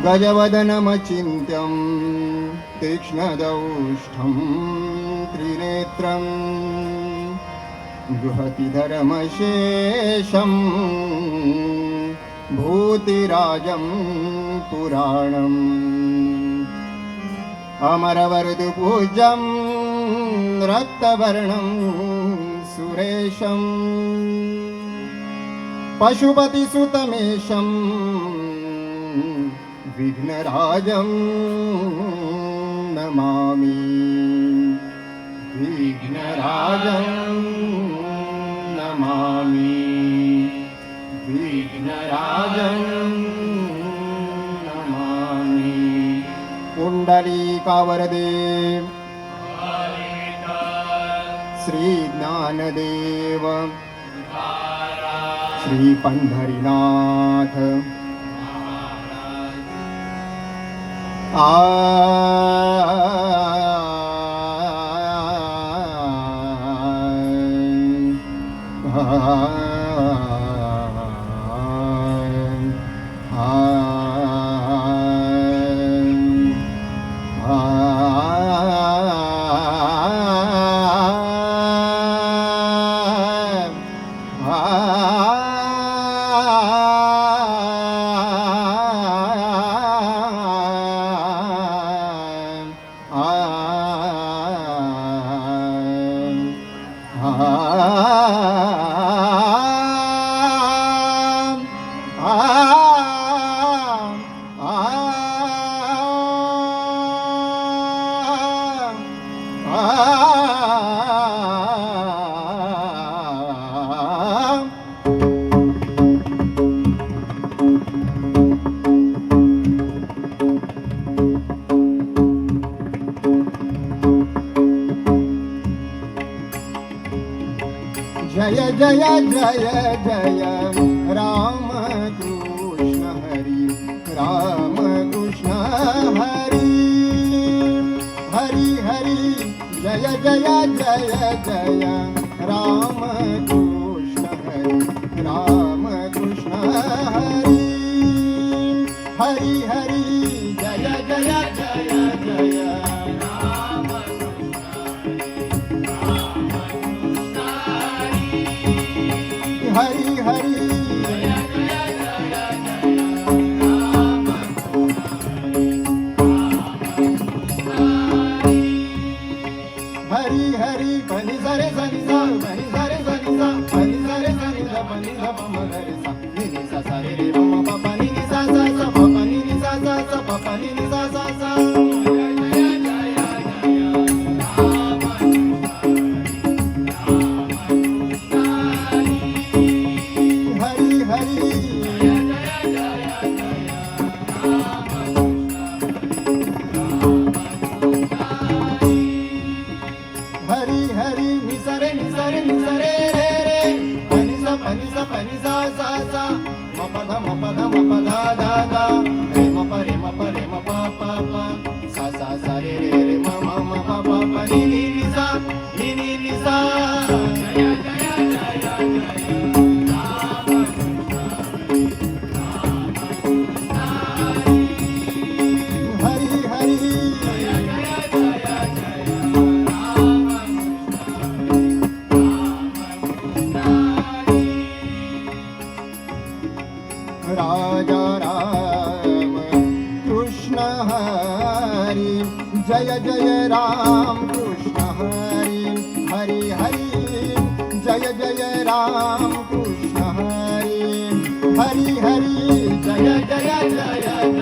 गजवदनमचिन्त्यं तीक्ष्णदौष्ठं त्रिनेत्रं बृहति धर्मशेषं भूतिराजं पुराणम् अमरवर्धुपूज्यं रक्तवर्णं सुरेशं पशुपतिसुतमेशं विघ्नराजं नमामि। विघ्नराजं नमामि। विघ्नराजं नमामि। पुंडलीकावरदे श्री ज्ञानदेव श्री पंढरीनाथ जय जय जय जय राम कृष्ण हरि राम कृष्ण हरि हरि हरि जय जय जय जय राम कृष्ण हरि राम कृष्ण हरि हरि हरि जय जय जय जय हरि हरि हरि हरि पनि सरे सनि सा पनि सरे सनि सा पनि सरे सनि सा पनि सा पम गरे सा नि नि सा सा रे रे मम प प नि नि सा सा सा प प नि नि सा सा सा प प नि नि सा सा सा हरि हरि निसरे निसरे निसरे रे रे पनि सा सा सा म प ध धा धा धा रे म प रे म प रे म प प प सा सा सा रे रे रे म म म प प प नि नि नि सा नि नि नि सा जय जय जय जय हरि हरि राजा राम कृष्ण हरि जय जय राम कृष्ण हरि हरि हरि जय जय राम कृष्ण हरि हरि हरि जय जय जय जय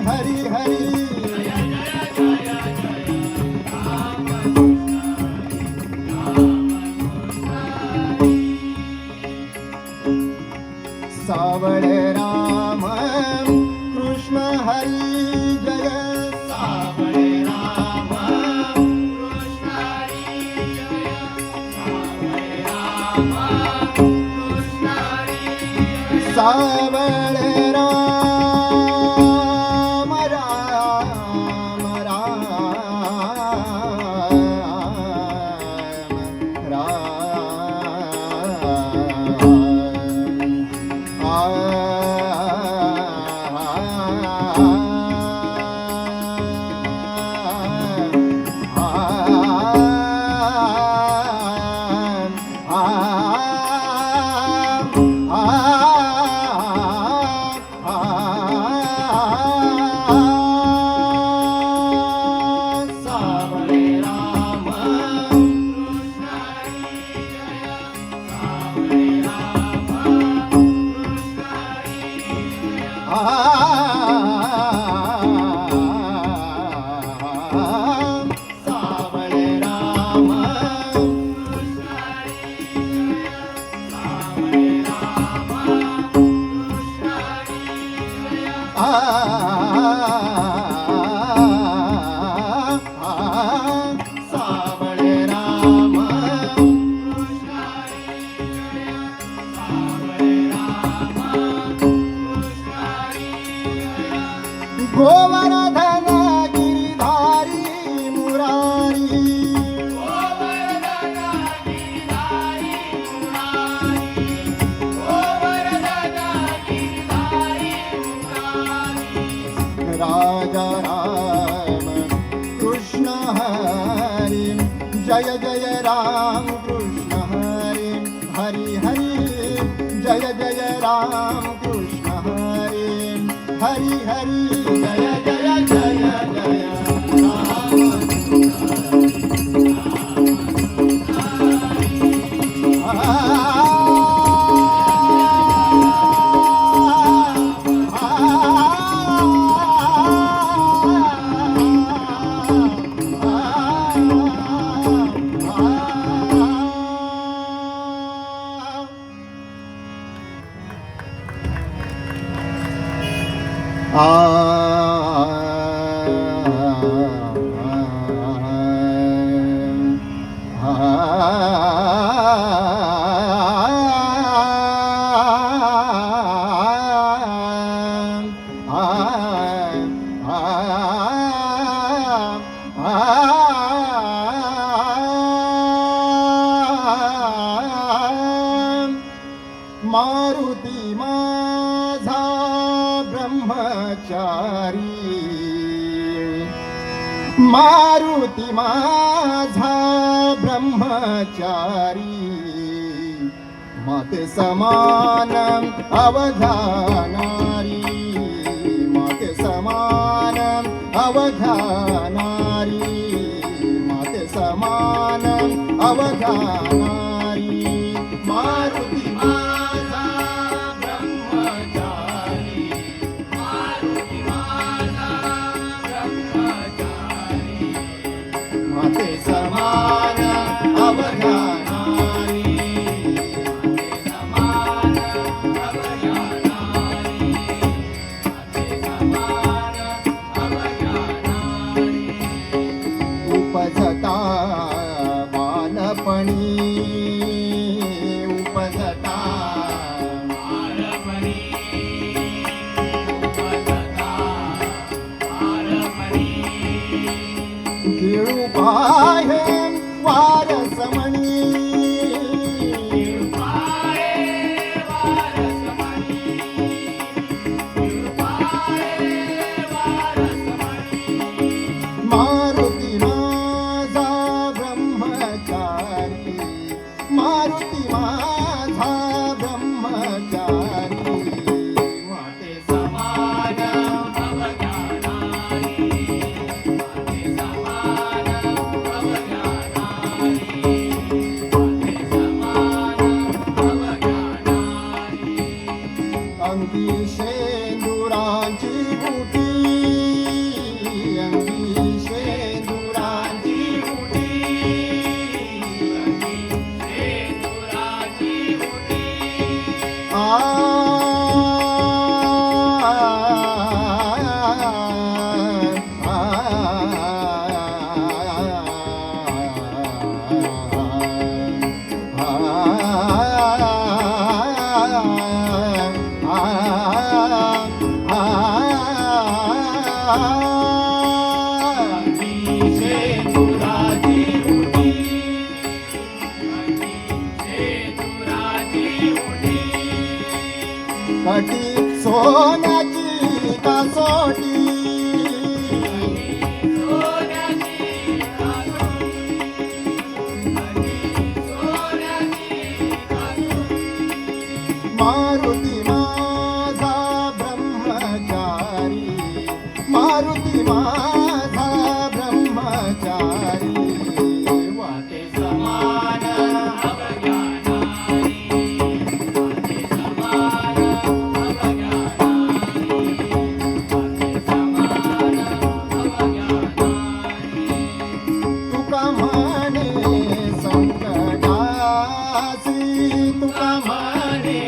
हरि हरि सावळ राम सावळ राम राम राम गोवर्धन गिरिधारी मुरारी राजा राम कृष्ण हरि जय जय राम कृष्ण हरि हरि हरि जय जय राम कृष्ण हरि हरि हरि जय जय जय जय मारुती माझा ब्रह्मचारी मारुती माझा ब्रह्मचारी माते समान अवघानारी माते समान अवघानारी माते समान अवघानारी मारुती माझा ब्रह्मचारी मारुती माझा ब्रह्मचारी माते समान अवघानारी माते समान अवघानारी माते समान अवघानारी उपजता बालपणी उपजता बालपणी उपजता बालपणी गिळू पाहे वारसमणी गिळू पाहे वारसमणी गिळू पाहे वारसमणी मारुती माझा ब्रह्मचारी मारुती माझा ब्रह्मचारी माते समान अवघानारी माते समान अवघानारी माते समान अवघानारी अंगी शेंदुरांची बुटी अंगी शेंदुरांची बुटी अंगी शेंदुरांची बुटी कटी सोन्याची कासोटी मारुती माझा ब्रह्मचारी मारुती माझा ब्रह्मचारी वाटे समान तुका म्हणे संकटासी तुका म्हणे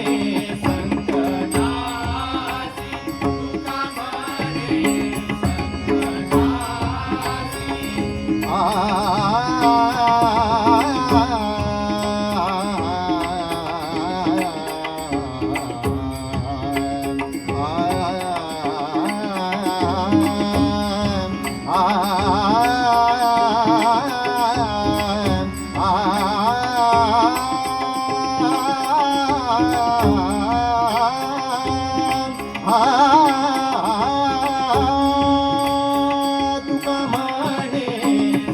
तुका म्हणे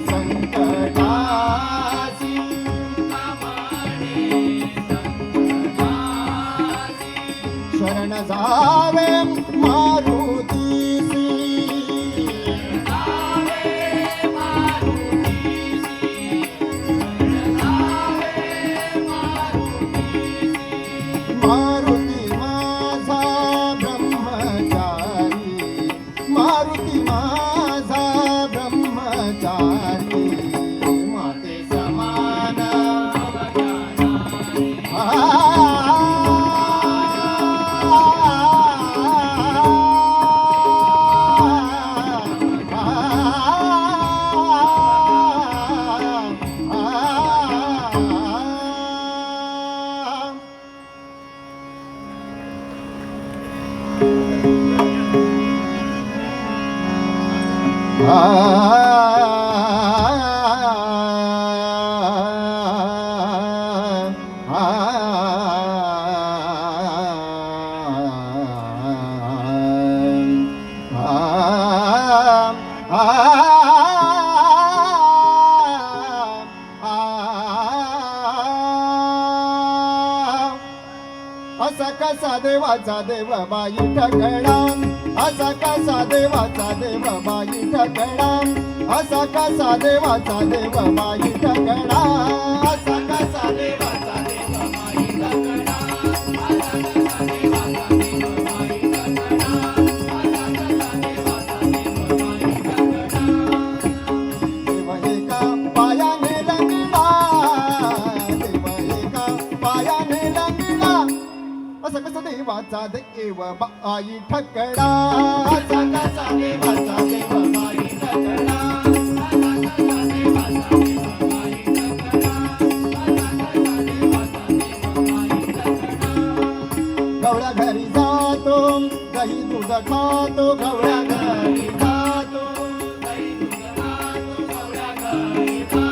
संकटासी शरण जावे मारुतीसी मारुती माझा ब्रह्मचारी मारुती माझा ब्रह्मचारी माते समान असा कसा देवाचा देव बाई ठकडा असा कसा देवाचा देव बाई ठकडा असा कसा देवाचा देव बाई ठकडा असा कसा देवाचा देव बाई ठकडा देव एका पायाने लंगडा देव एका पायाने लंगडा असा कसा देवाचा देव बाई ठकडा असा कसा देवाचा देव बाई ठकडा गवळ्या घरी जातो दही दूध खातो गवळ्या घरी जातो दही दूध खातो गवळ्या घरी जातो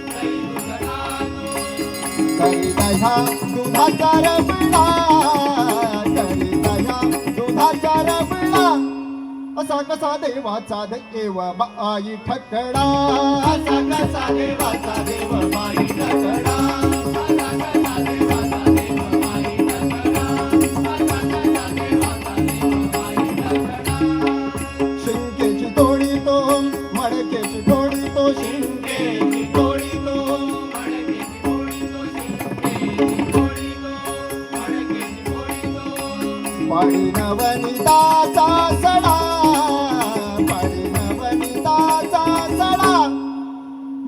दही दूध खातो घरी दह्या दुधाचा रबडा घरी दह्या दुधाचा रबडा असा कसा देवाचा देव बाई ठकडा असा कसा देवाचा देव बाई ठकडा शिंकेची तोडी तो मडकेची तोडी तो शिंकेची तोडी तो मडकेची तोडी तो शिंकेची तोडी तो मडकेची तोडी तो पाडी नवनीताचा सडा पाडी नवनीताचा सडा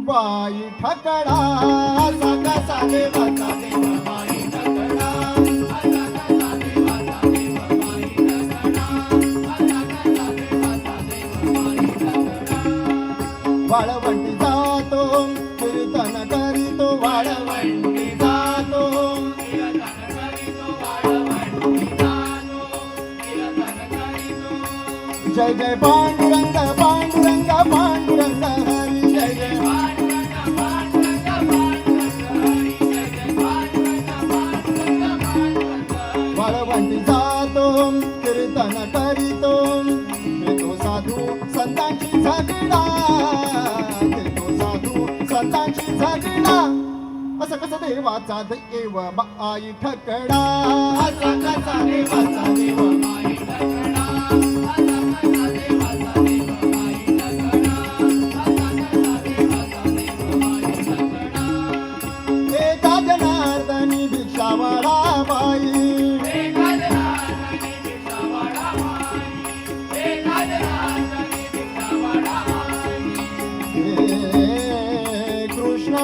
बाई ठकडा असा कसा देवाचा देव बाई ठकडा असा कसा देवाचा देव बाई ठकडा असा कसा देवाचा देव बाई ठकडा वाळवंटी जातो कीर्तन करीतो वाळवंटी जातो कीर्तन करीतो वाळवंटी जातो कीर्तन करीतो जय जय पांडुरंग पांडुरंग पांडुरंग हरी जय जय वाळवंटी जातो कीर्तन करीतो घेतो साधू संतांची झगडा घेतो साधू संतांची झगडा असं कसं देवाचा देव बाई ठकडा असा कसा देवाचा देव बाई ठकडा असा कसा देवाचा देव बाई ठकडा असा कसा देवाचा देव बाई ठकडा एका जनार्दनी भिक्षावाळा बाई एका जनार्दनी भिक्षावाळा बाई एका जनार्दनी भिक्षावाळा बाई कृष्ण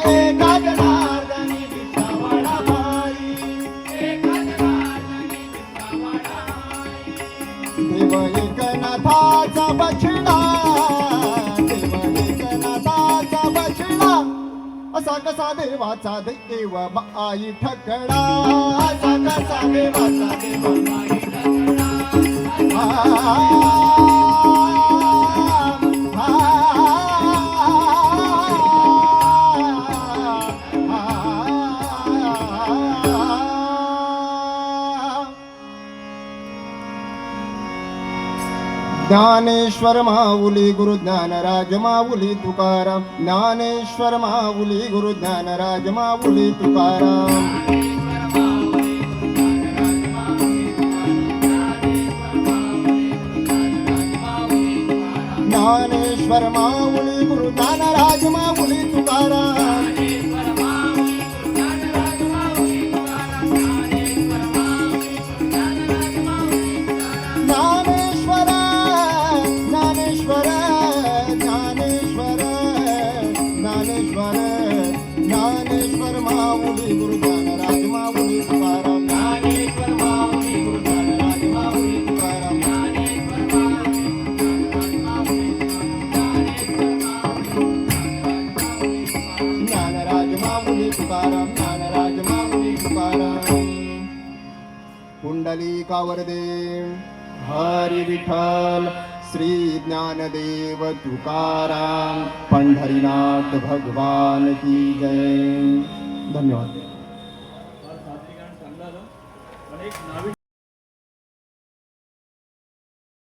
एका जनार्दनी भिक्षावाळा बाई एका जनार्दनी भिक्षावाळा देव एकनाथाचा बछडा देव एकनाथाचा बछडा असा कसा देवाचा देव बाई ठकडा असा कसा देवाचा देव बाई ठकडा ज्ञानेश्वर माऊली गुरु ज्ञानराज माऊली तुकाराम ज्ञानेश्वर माऊली गुरु ज्ञानराज माऊली तुकाराम ज्ञानेश्वर माऊली गुरु ज्ञानराज माऊली तुकाराम ज्ञानेश्वर माऊली गुरु ज्ञानराज माऊली तुकाराम ज्ञानेश्वर माऊली गुरु ज्ञानराज माऊली तुकाराम ज्ञानराज माऊली तुकाराम ज्ञानराज माऊली तुकाराम पुंडलिकावरदे हरी विठ्ठल श्री ज्ञानदेव तुकाराम पंढरीनाथ भगवान की जय. धन्यवाद.